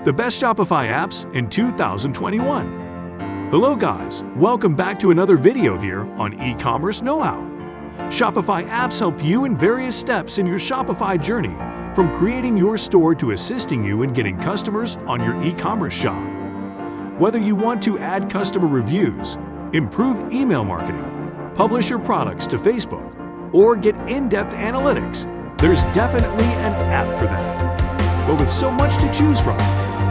The best Shopify apps in 2021. Hello guys, welcome back to another video here on e-commerce know-how. Shopify apps help you in various steps in your Shopify journey, from creating your store to assisting you in getting customers on your e-commerce shop. Whether you want to add customer reviews, improve email marketing, publish your products to Facebook, or get in-depth analytics, there's definitely an app for that. But with so much to choose from,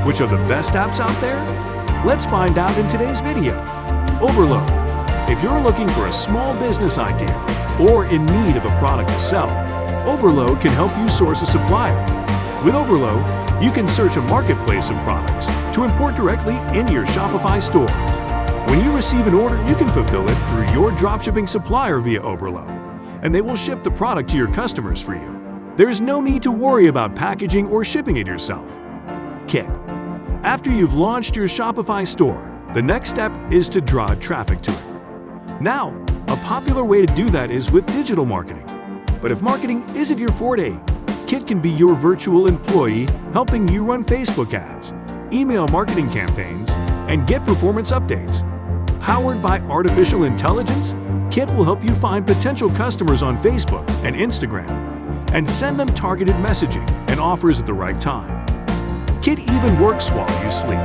which are the best apps out there? Let's find out in today's video. Overload. If you're looking for a small business idea or in need of a product to sell, Overload can help you source a supplier. With Overload, you can search a marketplace of products to import directly into your Shopify store. When you receive an order, you can fulfill it through your dropshipping supplier via Overload, and they will ship the product to your customers for you. There's no need to worry about packaging or shipping it yourself. Kit. After you've launched your Shopify store, the next step is to draw traffic to it. Now, a popular way to do that is with digital marketing. But if marketing isn't your forte, Kit can be your virtual employee, helping you run Facebook ads, email marketing campaigns, and get performance updates. Powered by artificial intelligence, Kit will help you find potential customers on Facebook and Instagram and send them targeted messaging and offers at the right time. Kit even works while you sleep.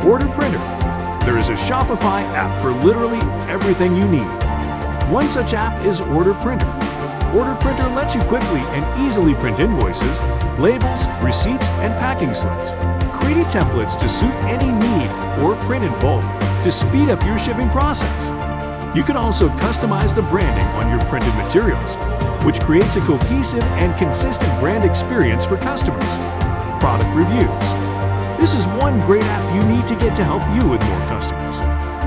Order Printer. There is a Shopify app for literally everything you need. One such app is Order Printer. Order Printer lets you quickly and easily print invoices, labels, receipts, and packing slips, creating templates to suit any need, or print in bulk to speed up your shipping process. You can also customize the branding on your printed materials, which creates a cohesive and consistent brand experience for customers. Product reviews. This is one great app you need to get to help you with more customers.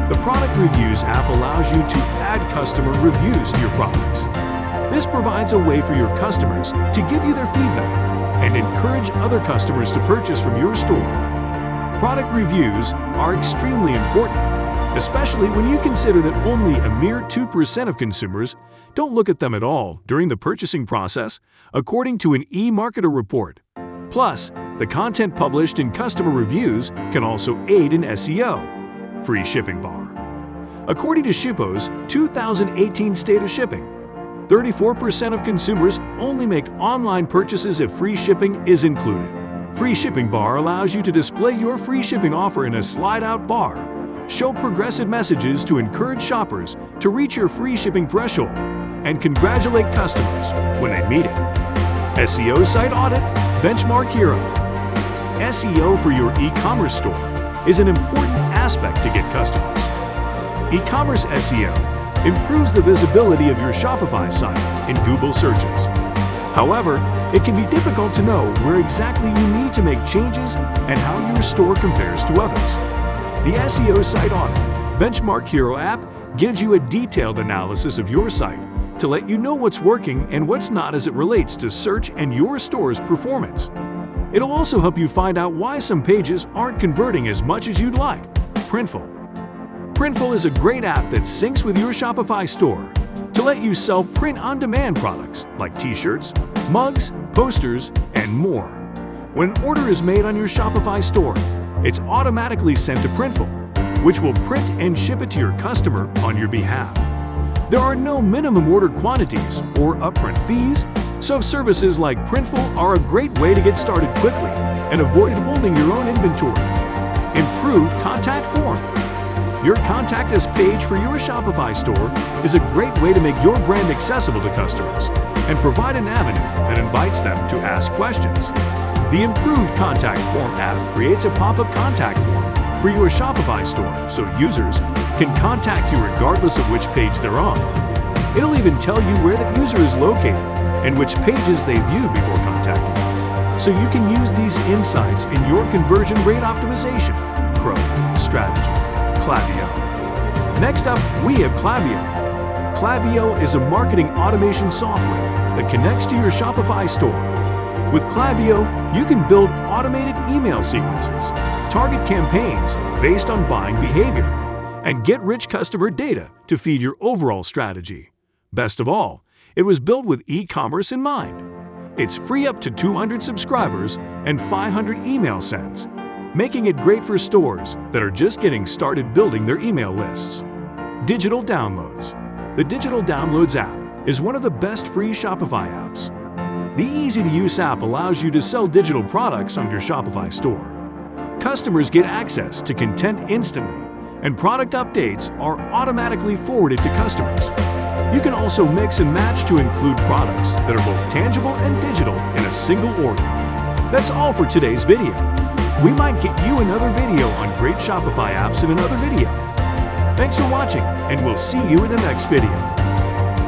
The Product Reviews app allows you to add customer reviews to your products. This provides a way for your customers to give you their feedback and encourage other customers to purchase from your store. Product reviews are extremely important, especially when you consider that only a mere 2% of consumers don't look at them at all during the purchasing process, according to an eMarketer report. Plus, the content published in customer reviews can also aid in SEO. Free Shipping Bar. According to Shippo's 2018 State of Shipping, 34% of consumers only make online purchases if free shipping is included. Free Shipping Bar allows you to display your free shipping offer in a slide-out bar, show progressive messages to encourage shoppers to reach your free shipping threshold, and congratulate customers when they meet it. SEO Site Audit Benchmark Hero. SEO for your e-commerce store is an important aspect to get customers. E-commerce SEO improves the visibility of your Shopify site in Google searches. However, it can be difficult to know where exactly you need to make changes and how your store compares to others. The SEO Site Audit Benchmark Hero app gives you a detailed analysis of your site to let you know what's working and what's not as it relates to search and your store's performance. It'll also help you find out why some pages aren't converting as much as you'd like. Printful. Printful is a great app that syncs with your Shopify store to let you sell print-on-demand products like t-shirts, mugs, posters, and more. When an order is made on your Shopify store, it's automatically sent to Printful, which will print and ship it to your customer on your behalf. There are no minimum order quantities or upfront fees, so services like Printful are a great way to get started quickly and avoid holding your own inventory. Improved contact form. Your Contact Us page for your Shopify store is a great way to make your brand accessible to customers and provide an avenue that invites them to ask questions. The Improved Contact Form app creates a pop-up contact form for your Shopify store so users can contact you regardless of which page they're on. It'll even tell you where the user is located and which pages they viewed before contacting you, so you can use these insights in your conversion rate optimization. Pro Strategy. Klaviyo. Next up, we have Klaviyo. Klaviyo is a marketing automation software that connects to your Shopify store. With Klaviyo, you can build automated email sequences, target campaigns based on buying behavior, and get rich customer data to feed your overall strategy. Best of all, it was built with e-commerce in mind. It's free up to 200 subscribers and 500 email sends, making it great for stores that are just getting started building their email lists. Digital Downloads. The Digital Downloads app is one of the best free Shopify apps. The easy-to-use app allows you to sell digital products on your Shopify store. Customers get access to content instantly, and product updates are automatically forwarded to customers. You can also mix and match to include products that are both tangible and digital in a single order. That's all for today's video. We might get you another video on great Shopify apps in another video. Thanks for watching, and we'll see you in the next video.